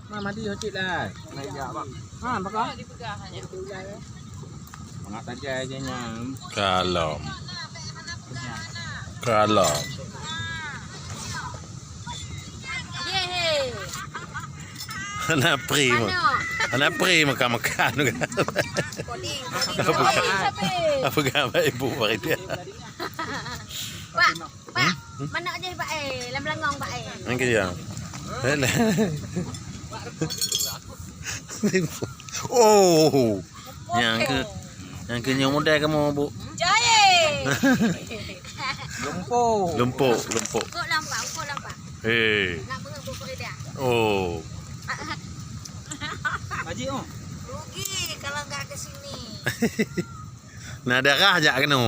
mati hocit lah. Naik jak bang. Ha, pakak. Enggak saja aja nyam. Kalau. Anak pri makan. Apa gambar ibu Farida? Pak, mana aja Pak lam-langong Pak Angkat ya. Oh. Yang ke modal kamu, Bu. Jaya. Lumpuk. Kok lampak. Nak pokok dia. Oh. Haji oh. Rugi kalau enggak ke sini. Nah darah aja kena.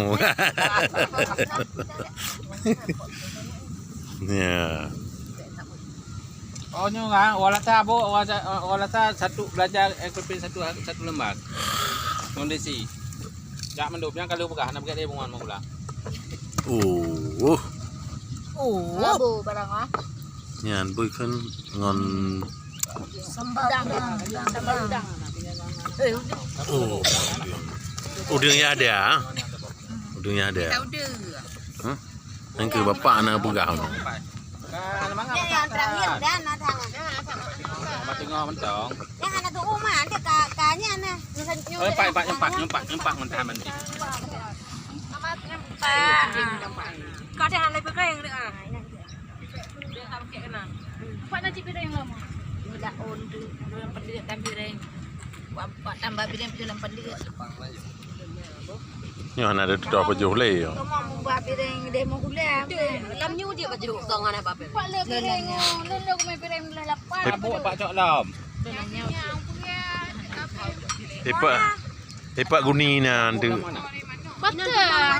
Ya. Oh nyo kan, walata bu, walata satu belajar SPP satu lembar. Kondisi. Jak mendupnya kalau pegah nak pergi dia bungan mau pulang. Abu barang ah. Nyan bui kan ngon. Sambal udang. Udangnya ada. Udangnya ada. Hah? Yang ke bapak anak pegah tu. Dia yang terakhir dan Mak tengok mentong. yang anak tu rumah dia kakaknya nah. Nyempak mentah menti. Kau dia nak lebih kering dia. Dia tak pakai kena. Pak nak cipir yang lama. Dah on tu dalam pendidik dan piring. Buat tambah piring dalam pendidik. Yang ada tu apa jauh leh. Kau mau membuat piring dia mau gula. Lam nyu dia baju tangan apa apa. Pak le piring. Le kau main piring le lapan. Abu pak cok lam. Hebat guni na tu. Betul.